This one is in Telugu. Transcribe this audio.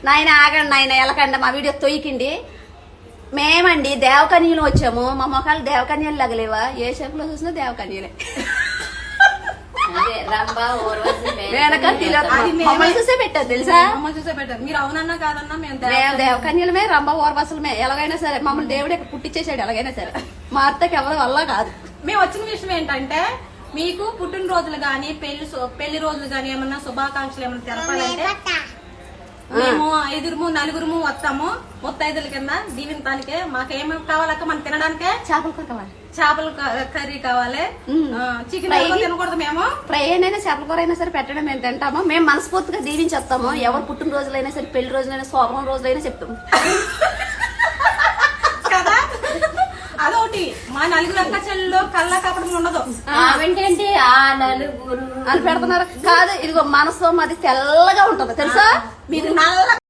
నాయన ఆగండి నాయన ఎలకండి మా వీడియో తొయ్యకండి. మేమండి దేవకన్యలు వచ్చాము. మా మొక్కలు దేవకన్యలు లగలేవా? ఏ షేప్ లో చూసినా దేవకన్యలే. మమ్మల్ని చూసే పెట్టారు తెలుసా? చూసే పెట్టారు. మీరు అవునన్నా కాదన్నా మేము దేవకన్యలమే, రంభ ఓర్వశలమే. ఎలాగైనా సరే మమ్మల్ని దేవుడు ఇక్కడ పుట్టించేసాడు. ఎలాగైనా సరే మా అత్తకి ఎవరి వల్ల కాదు. మేము వచ్చిన విషయం ఏంటంటే మీకు పుట్టినరోజులు గాని పెళ్లి రోజులు గాని ఏమన్నా శుభాకాంక్షలు ఏమన్నా తెలపాలంటే మేము 5 నలుగురు వస్తాము. 35 కింద దీవించడానికే. మాకేమేమి కావాలక్క మనం తినడానికే చేపల కర్రీ కావాలి. చికెన్ తినకూడదు. మేము ఫ్రై అయినా చేపల కూర అయినా సరే పెట్టడం మేము తింటాము. మేము మనస్ఫూర్తిగా దీవించేస్తాము. ఎవరు పుట్టినరోజులైనా సరే, పెళ్లి రోజులైనా, శోభనం రోజులైనా చెప్తాము కదా. అదొకటి. మా 4 అక్క చెల్లెలు కళ్ళ కపడం ఉండదు. ఏంటంటే ఆ 4 అని పెడుతున్నారు కాదు. ఇదిగో మనసు మాది తెల్లగా ఉంటది తెలుసా? మీరు నల్ల